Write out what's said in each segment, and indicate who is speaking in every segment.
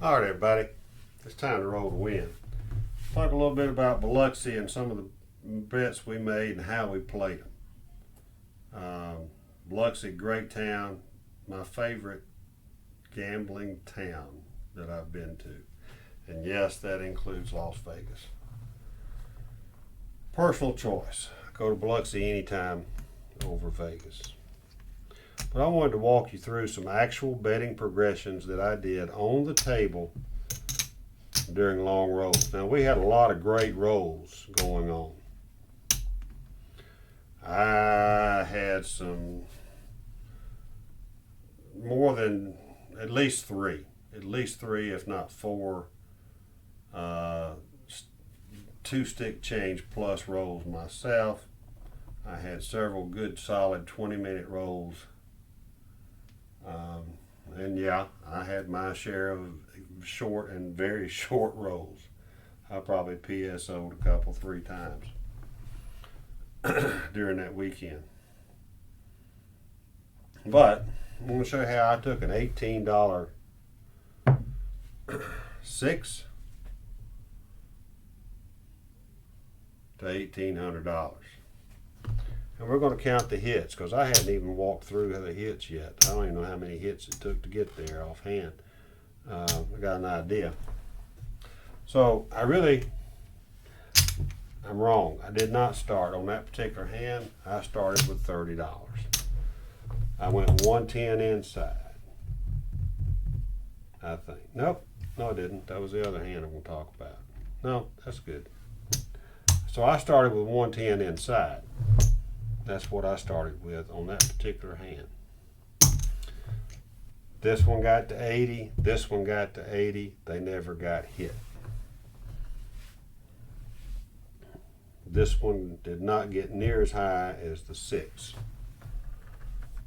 Speaker 1: All right, everybody, it's time to roll the win. Talk a little bit about Biloxi and some of the bets we made and how we played them. Biloxi, great town, my favorite gambling town that I've been to. And yes, that includes Las Vegas. Personal choice. I go to Biloxi anytime over Vegas. But I wanted to walk you through some actual betting progressions that I did on the table during long rolls. Now, we had a lot of great rolls going on. I had some more than at least three, if not four, two stick change plus rolls myself. I had several good solid 20-minute rolls. And yeah, I had my share of short and very short rolls. I probably PSO'd a couple, 3 times during that weekend. But I'm going to show you how I took an $18 6 to $1,800. And we're going to count the hits because I hadn't even walked through the hits yet. I don't even know how many hits it took to get there offhand. I got an idea. So I'm wrong. I did not start on that particular hand. I started with $30. I went 110 inside, I think. Nope, no I didn't. That was the other hand I'm going to talk about. No, that's good. So I started with 110 inside. That's what I started with on that particular hand. This one got to 80, this one got to 80, they never got hit. This one did not get near as high as the 6.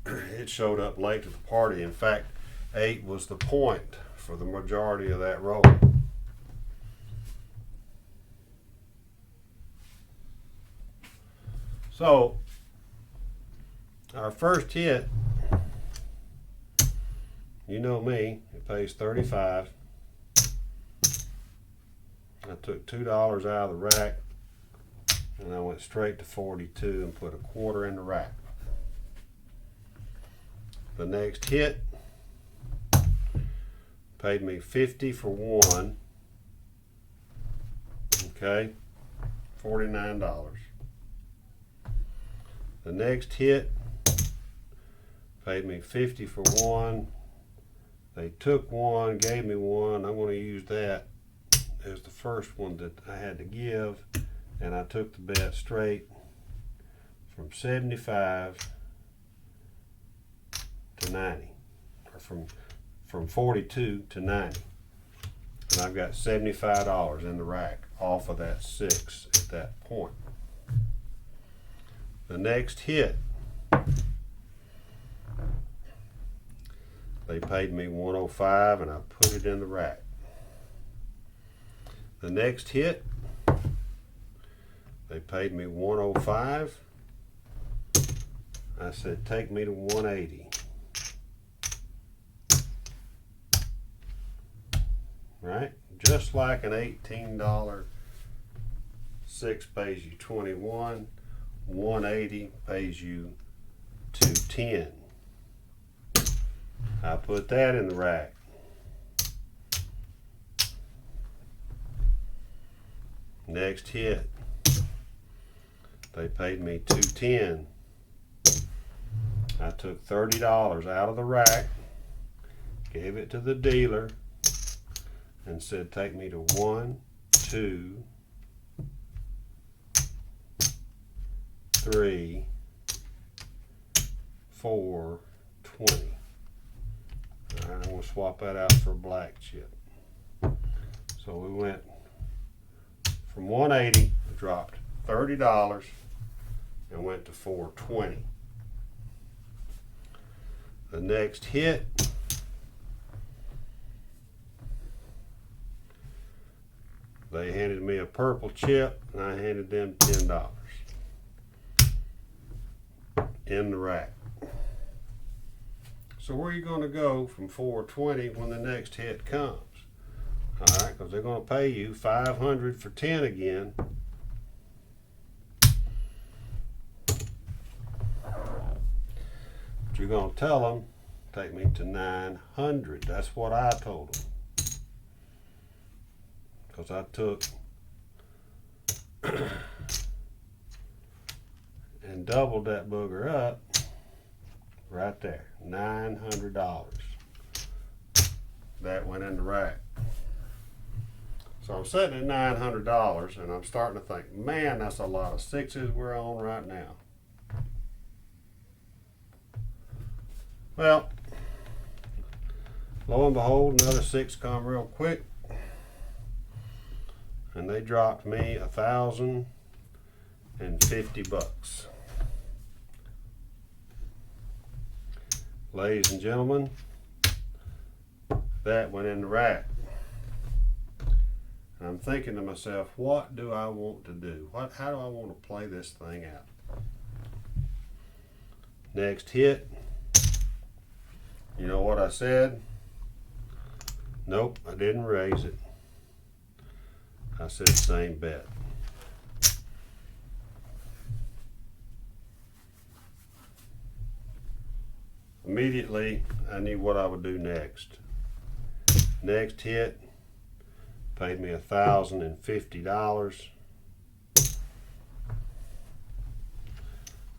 Speaker 1: It showed up late to the party. In fact, 8 was the point for the majority of that roll. So, our first hit, you know me, it pays 35. I took $2 out of the rack and I went straight to 42 and put a quarter in the rack. The next hit paid me 50 for 1. Okay, $49. The next hit paid me 50 for 1. They took 1, gave me 1. I'm going to use that as the first one that I had to give, and I took the bet straight from 75 to 90, or from 42 to 90. And I've got $75 in the rack off of that 6 at that point. The next hit, they paid me 105 and I put it in the rack. The next hit, they paid me 105. I said, take me to 180. Right? Just like an $18 6 pays you 21, 180 pays you 210. I put that in the rack. Next hit, they paid me 210. I took $30 out of the rack, gave it to the dealer, and said, take me to 1, 2, 3, 4, 20. All right, I'm going to swap that out for a black chip. So we went from 180, dropped $30, and went to 420. The next hit, they handed me a purple chip, and I handed them $10 in the rack. So where are you going to go from 420 when the next hit comes? All right, because they're going to pay you $500 for 10 again. But you're going to tell them, take me to 900. That's what I told them. Because I took and doubled that booger up right there, $900. That went in the rack. So I'm sitting at $900 and I'm starting to think, man, that's a lot of sixes we're on right now. Well, lo and behold, another six come real quick. And they dropped me $1,050. Ladies and gentlemen, that went in the rack. And I'm thinking to myself, what do I want to do? How do I want to play this thing out? Next hit. You know what I said? Nope, I didn't raise it. I said same bet. Immediately, I knew what I would do next. Next hit paid me $1,050.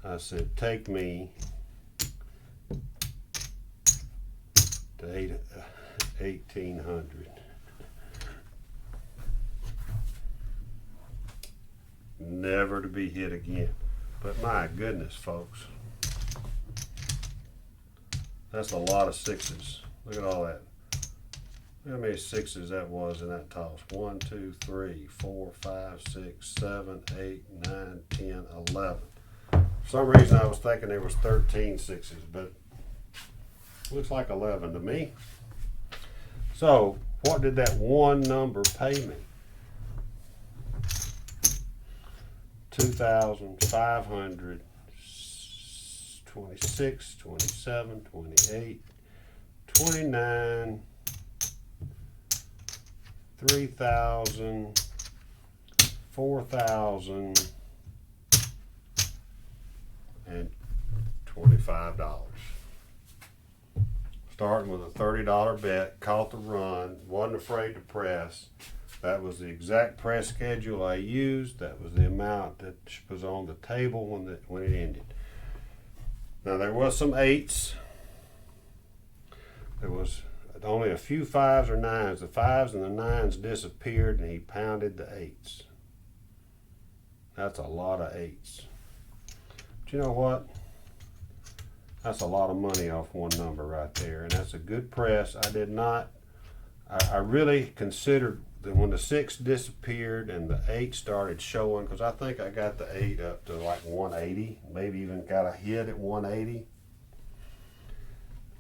Speaker 1: I said, take me to 1,800. Never to be hit again. But my goodness, folks, that's a lot of sixes. Look at all that. Look how many sixes that was in that toss. 1, 2, 3, 4, 5, 6, 7, 8, 9, 10, 11. For some reason I was thinking there was 13 sixes, but looks like 11 to me. So what did that one number pay me? $2,526, 27, 28, 29, 3,000, 4,000, and $25. Starting with a $30 bet, caught the run, wasn't afraid to press. That was the exact press schedule I used. That was the amount that was on the table when it ended. Now there was some eights. There was only a few fives or nines. The fives and the nines disappeared and he pounded the eights. That's a lot of eights. But you know what? That's a lot of money off one number right there, and that's a good press. I really considered that when the six disappeared and the eight started showing, because I think I got the eight up to like 180, maybe even got a hit at 180.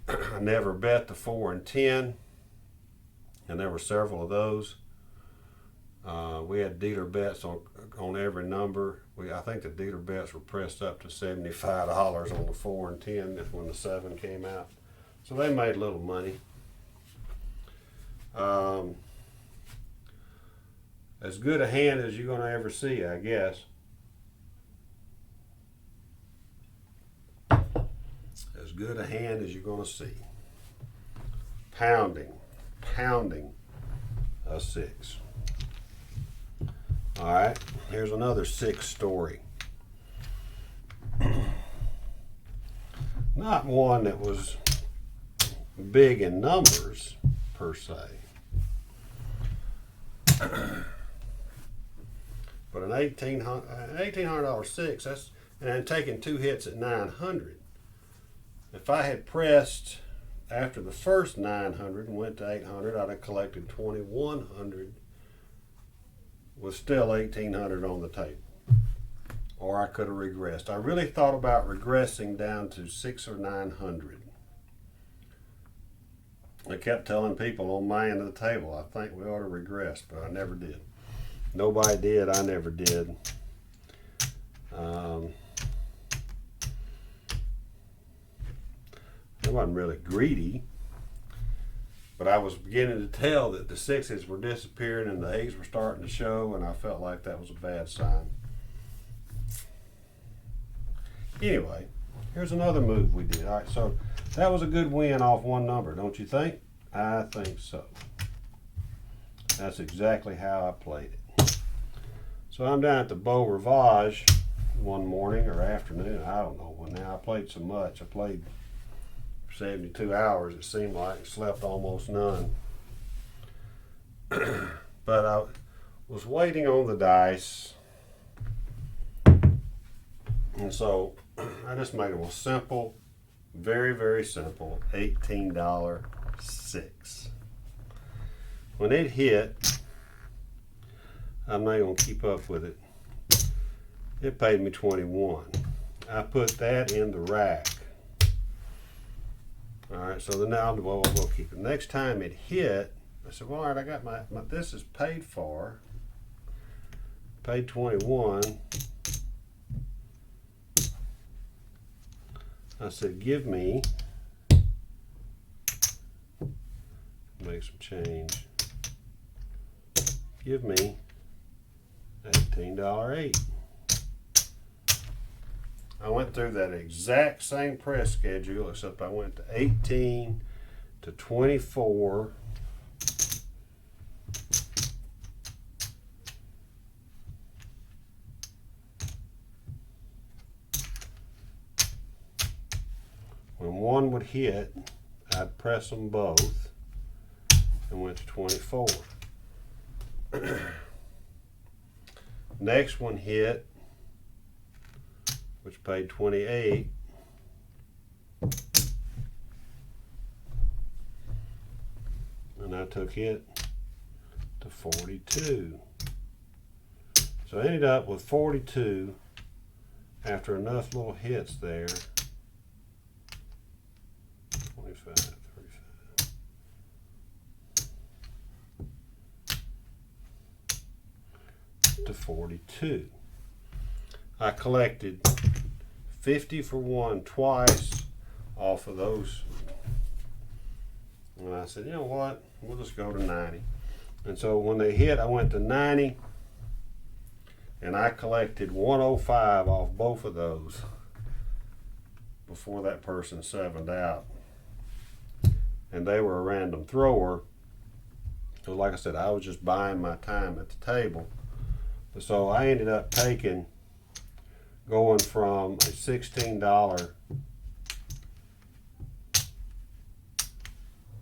Speaker 1: I never bet the 4 and 10, and there were several of those. We had dealer bets on every number. I think the dealer bets were pressed up to $75 on the 4 and 10 when the 7 came out. So they made a little money. As good a hand as you're going to ever see, I guess. As good a hand as you're going to see. Pounding a 6. All right, here's another 6 story. Not one that was big in numbers per se, but an $1,800 6. That's, and taking 2 hits at 900. If I had pressed after the first 900 and went to 800, I'd have collected 2,100. Was still 1,800 on the table, or I could have regressed. I really thought about regressing down to 600 or 900. I kept telling people on my end of the table, I think we ought to regress, but I never did. Nobody did. I never did. I wasn't really greedy. But I was beginning to tell that the sixes were disappearing and the eights were starting to show, and I felt like that was a bad sign. Anyway, here's another move we did. All right, so that was a good win off one number, don't you think? I think so. That's exactly how I played it. So I'm down at the Beau Rivage one morning or afternoon. I don't know when now. I played so much. I played 72 hours, it seemed like. Slept almost none. But I was waiting on the dice. And so I just made it a simple, very, very simple $18 6. When it hit, I'm not going to keep up with it. It paid me 21. I put that in the rack. All right, so then now we'll keep it. Next time it hit, I said, well, all right, I got my this is paid for. Paid 21. I said, give me, make some change. Give me $18.08. I went through that exact same press schedule, except I went to 18 to 24. When one would hit, I'd press them both and went to 24. Next one hit, which paid 28. And I took it to 42. So I ended up with 42 after enough little hits there. 25, 35. To 42. I collected 50 for one twice off of those. And I said, you know what? We'll just go to 90. And so when they hit, I went to 90 and I collected 105 off both of those before that person sevened out. And they were a random thrower. So like I said, I was just buying my time at the table. So I ended up going from a $16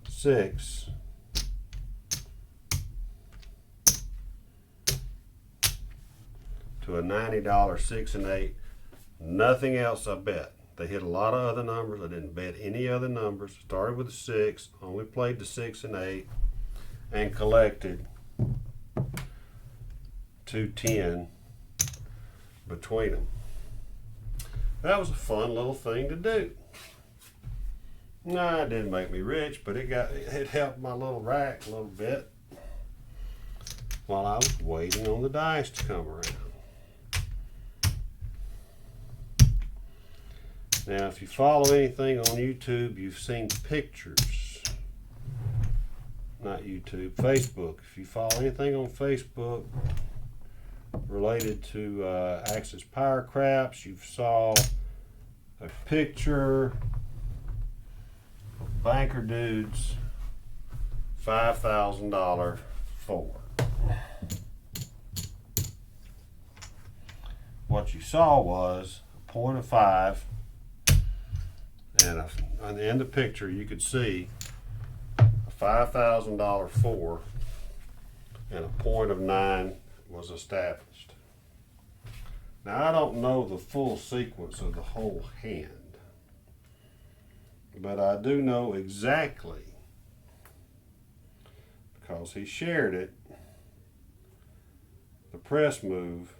Speaker 1: 6 to a $90 6 and 8. Nothing else I bet. They hit a lot of other numbers. I didn't bet any other numbers. Started with a 6, only played the 6 and 8, and collected 210 between them. That was a fun little thing to do. Nah, it didn't make me rich, but it helped my little rack a little bit while I was waiting on the dice to come around. Now, if you follow anything on YouTube, you've seen pictures. Not YouTube, Facebook. If you follow anything on Facebook related to Axis Power Craps, you saw a picture of Banker Dude's $5,000 4. What you saw was a point of 5, and on the end of the picture you could see a $5,000 4 and a point of 9 was established. Now I don't know the full sequence of the whole hand, but I do know exactly, because he shared it, the press move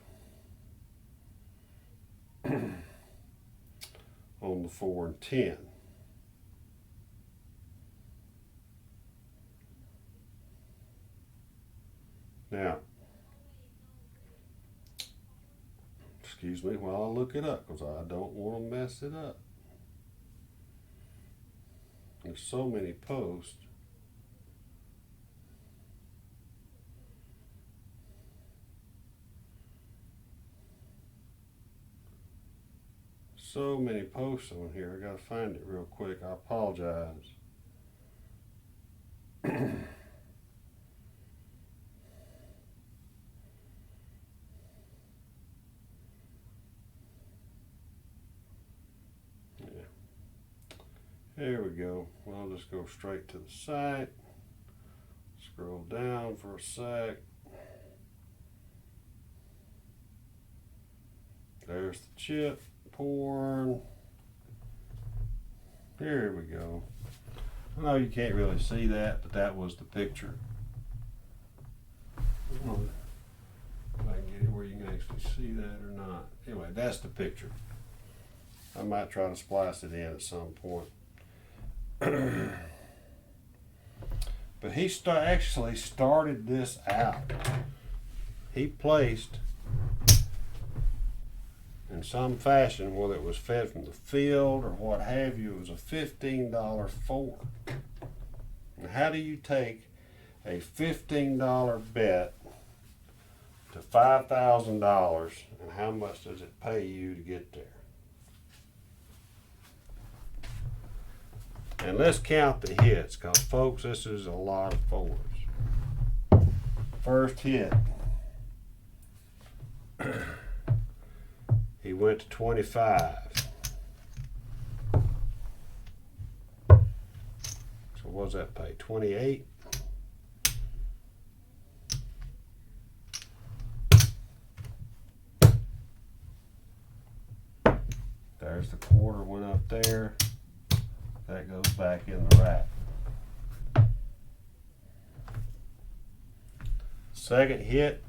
Speaker 1: on the 4 and 10. Now, excuse me while I look it up, because I don't want to mess it up. There's so many posts. so many posts on here. I gotta find it real quick. I apologize. Here we go. Well, I'll just go straight to the site. Scroll down for a sec. There's the chip porn. Here we go. I know you can't really see that, but that was the picture. I don't know if I can get it where you can actually see that or not. Anyway, that's the picture. I might try to splice it in at some point. But he actually started this out. He placed, in some fashion, whether it was fed from the field or what have you, it was a $15 fork. And how do you take a $15 bet to $5,000, and how much does it pay you to get there? And let's count the hits, because folks, this is a lot of fours. First hit, he went to 25. So what does that pay? 28. There's the quarter, went up there. That goes back in the rack. Second hit,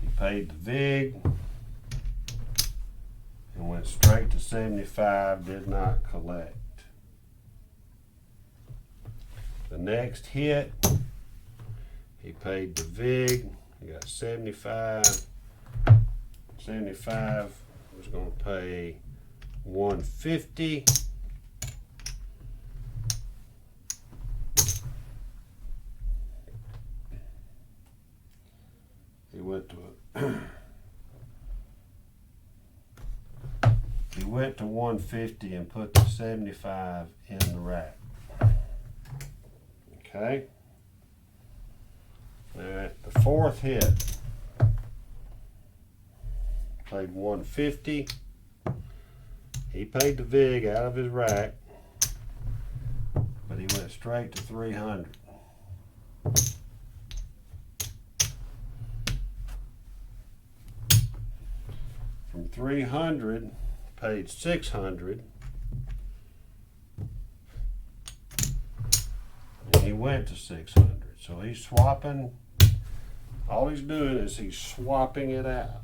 Speaker 1: he paid the VIG and went straight to 75, did not collect. The next hit, he paid the VIG, he got 75. 75 was going to pay 150. He went to 150 and put the 75 in the rack. Okay. Now the fourth hit, paid 150. He paid the VIG out of his rack, but he went straight to 300. From 300, paid 600, and he went to 600. So he's swapping. All he's doing is he's swapping it out.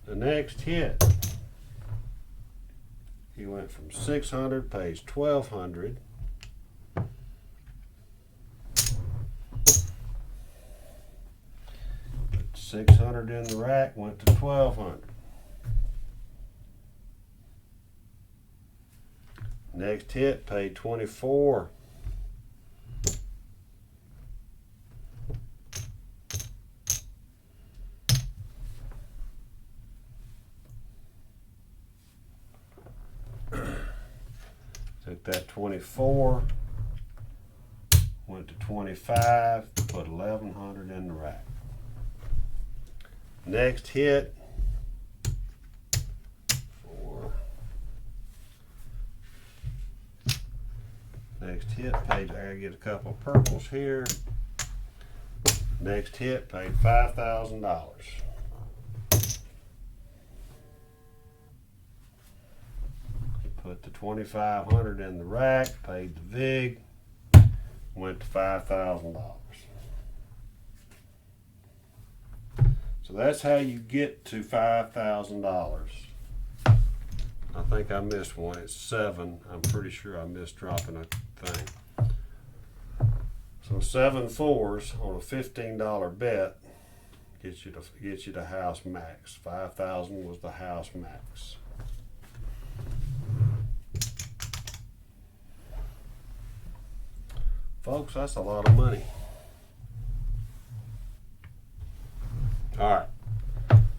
Speaker 1: The next hit, he went from 600, pays 1,200. Put 600 in the rack, went to 1,200. Next hit, paid 24. Took that 24, went to 25, put 1,100 in the rack. Next hit, 4. Next hit, paid, I gotta get a couple of purples here. Next hit, paid $5,000. Put the 2,500 in the rack, paid the VIG, went to $5,000. So that's how you get to $5,000. I think I missed one. It's 7. I'm pretty sure I missed dropping a thing. So 7 fours on a $15 bet gets you to house max. 5,000 was the house max. Folks, that's a lot of money. All right,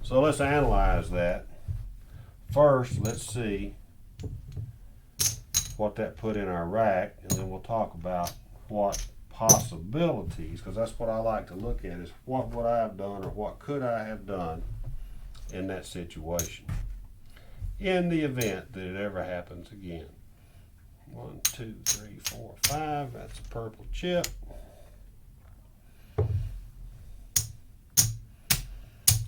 Speaker 1: so let's analyze that. First, let's see what that put in our rack, and then we'll talk about what possibilities, because that's what I like to look at, is what would I have done or what could I have done in that situation in the event that it ever happens again. 1, 2, 3, 4, 5. That's a purple chip.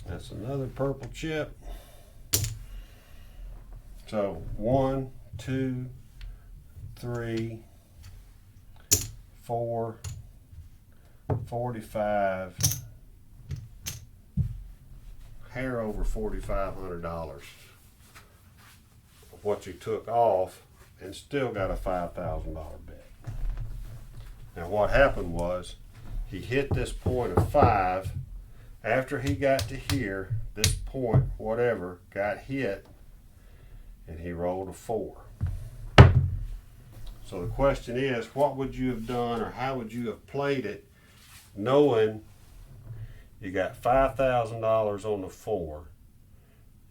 Speaker 1: That's another purple chip. So 1, 2, 3, 4, 45, hair over $4,500 of what you took off, and still got a $5,000 bet. Now what happened was, he hit this point of 5. After he got to here, this point, whatever, got hit, and he rolled a 4. So the question is, what would you have done, or how would you have played it, knowing you got $5,000 on the 4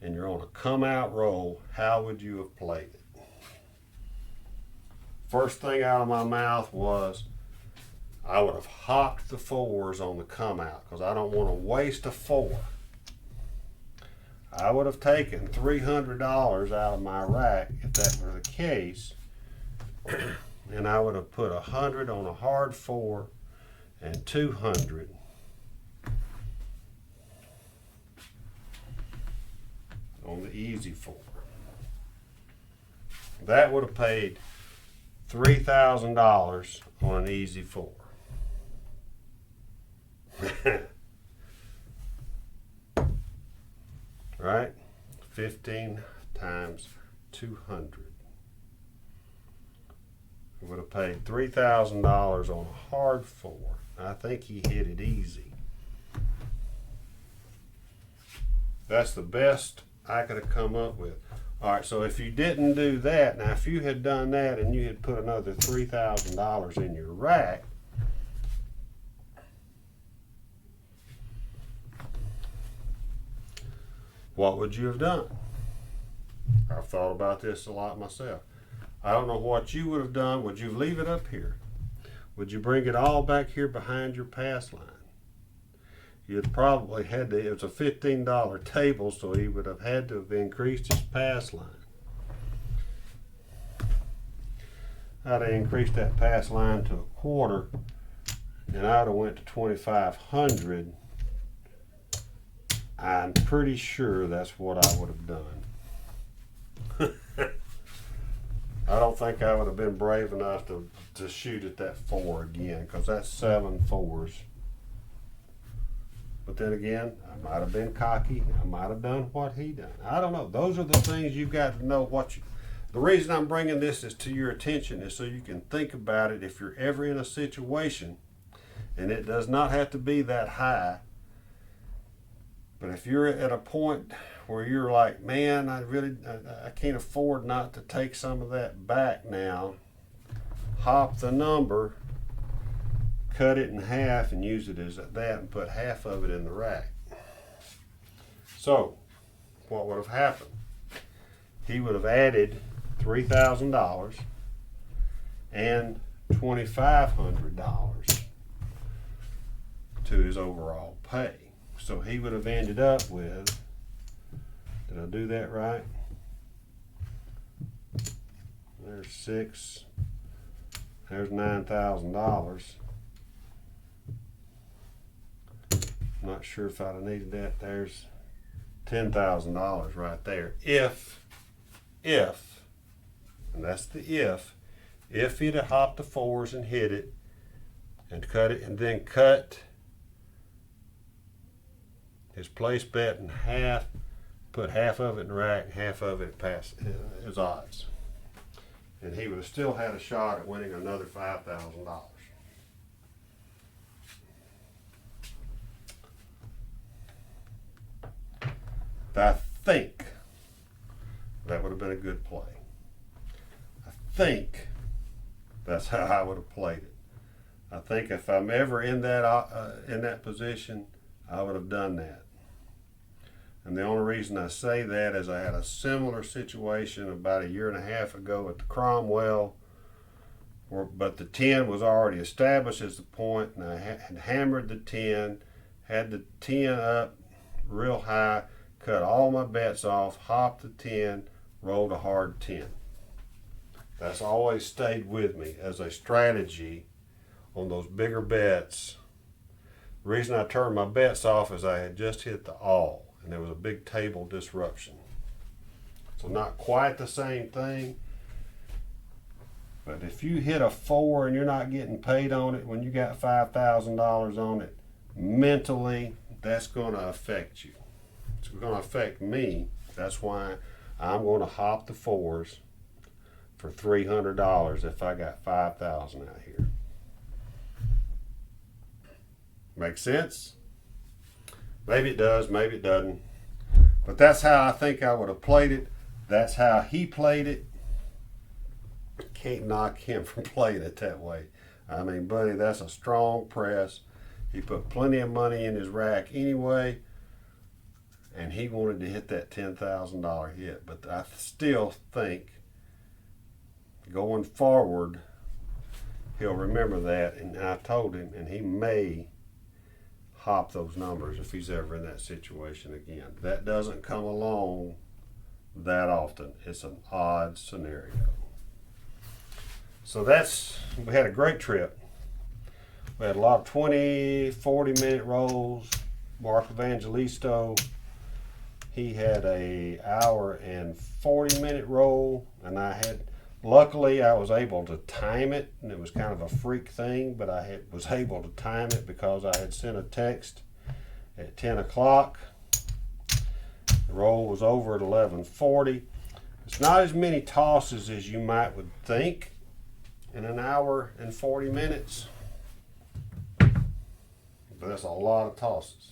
Speaker 1: and you're on a come out roll? How would you have played it? First thing out of my mouth was, I would have hopped the 4s on the come out, because I don't want to waste a 4. I would have taken $300 out of my rack if that were the case, and I would have put 100 on a hard 4 and 200 on the easy 4. That would have paid $3,000 on an easy 4. Right? 15 times 200. It would have paid $3,000 on a hard 4. I think he hit it easy. That's the best I could have come up with. All right, so if you didn't do that, now if you had done that and you had put another $3,000 in your rack, what would you have done? I've thought about this a lot myself. I don't know what you would have done. Would you leave it up here? Would you bring it all back here behind your pass line? You'd probably had to, it was a $15 table, so he would have had to have increased his pass line. I'd have increased that pass line to a quarter, and I'd have went to 2,500. I'm pretty sure that's what I would have done. I don't think I would have been brave enough to shoot at that 4 again, because that's 7 4s. But then again, I might have been cocky. I might have done what he done. I don't know. Those are the things you've got to know. The reason I'm bringing this is to your attention is so you can think about it if you're ever in a situation, and it does not have to be that high. But if you're at a point where you're like, man, I can't afford not to take some of that back now, hop the number, cut it in half and use it as that, and put half of it in the rack. So what would have happened? He would have added $3,000 and $2,500 to his overall pay. So he would have ended up with, did I do that right? There's 6, there's $9,000. Not sure if I'd have needed that. There's $10,000 right there. If, and that's the if he'd have hopped the 4s and hit it and cut it, and then cut his place bet in half, put half of it in the rack, half of it past his odds, and he would have still had a shot at winning another $5,000. I think that would have been a good play. I think that's how I would have played it. I think if I'm ever in that position, I would have done that. And the only reason I say that is I had a similar situation about 1.5 years ago at the Cromwell, but the 10 was already established as the point, and I had hammered the 10, had the 10 up real high, cut all my bets off, hopped the 10, rolled a hard 10. That's always stayed with me as a strategy on those bigger bets. The reason I turned my bets off is I had just hit the all, and there was a big table disruption. So not quite the same thing, but if you hit a 4 and you're not getting paid on it when you got $5,000 on it, mentally that's going to affect you. It's going to affect me. That's why I'm going to hop the 4s for $300 if I got 5,000 out here. Make sense? Maybe it does, maybe it doesn't. But that's how I think I would have played it. That's how he played it. Can't knock him from playing it that way. I mean, buddy, that's a strong press. He put plenty of money in his rack anyway, and he wanted to hit that $10,000 hit. But I still think going forward, he'll remember that, and I told him, and he may hop those numbers if he's ever in that situation again. That doesn't come along that often. It's an odd scenario. So we had a great trip. We had a lot of 20, 40-minute rolls. Mark Evangelisto, he had a hour and 40-minute roll, and luckily I was able to time it, and it was kind of a freak thing, but was able to time it because I had sent a text at 10 o'clock. The roll was over at 11:40. It's not as many tosses as you might would think in an hour and 40 minutes, but that's a lot of tosses.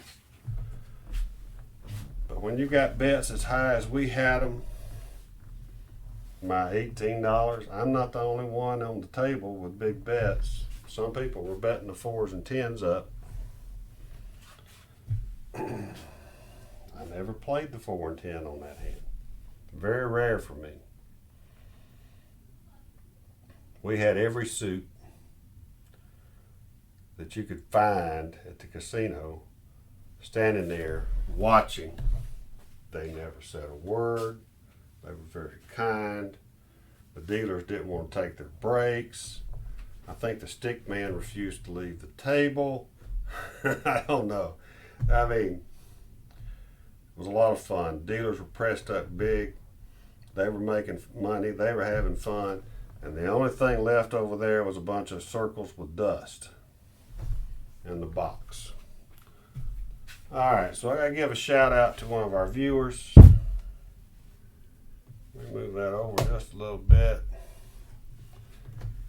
Speaker 1: But when you got bets as high as we had them, my $18, I'm not the only one on the table with big bets. Some people were betting the 4s and 10s up. I never played the 4 and 10 on that hand. Very rare for me. We had every suit that you could find at the casino standing there watching. They never said a word. They were very kind. The dealers didn't want to take their breaks. I think the stick man refused to leave the table. I don't know. I mean, it was a lot of fun. Dealers were pressed up big. They were making money. They were having fun. And the only thing left over there was a bunch of circles with dust in the box. All right, so I got to give a shout out to one of our viewers. Let me move that over just a little bit.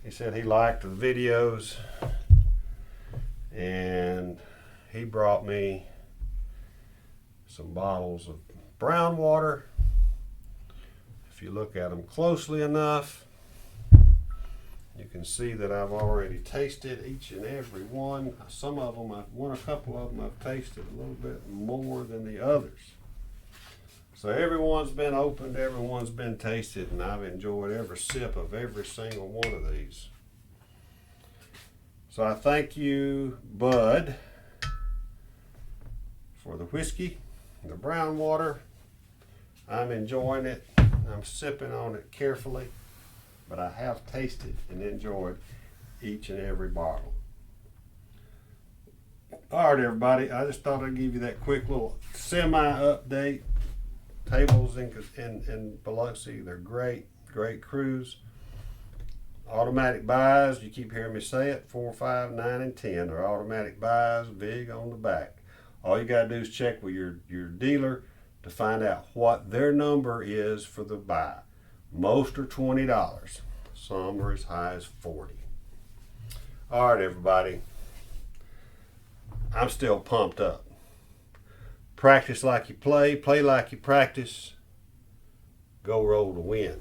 Speaker 1: He said he liked the videos, and he brought me some bottles of brown water. If you look at them closely enough, you can see that I've already tasted each and every one. Some of them, a couple of them I've tasted a little bit more than the others. So everyone's been opened, everyone's been tasted, and I've enjoyed every sip of every single one of these. So I thank you, Bud, for the whiskey, the brown water. I'm enjoying it. I'm sipping on it carefully, but I have tasted and enjoyed each and every bottle. All right, everybody, I just thought I'd give you that quick little semi-update. Tables in Biloxi, they're great crews. Automatic buys, you keep hearing me say it, 4, 5, 9, and 10 are automatic buys, big on the back. All you got to do is check with your dealer to find out what their number is for the buy. Most are $20. Some are as high as $40. All right, everybody. I'm still pumped up. Practice like you play like you practice. Go roll to win.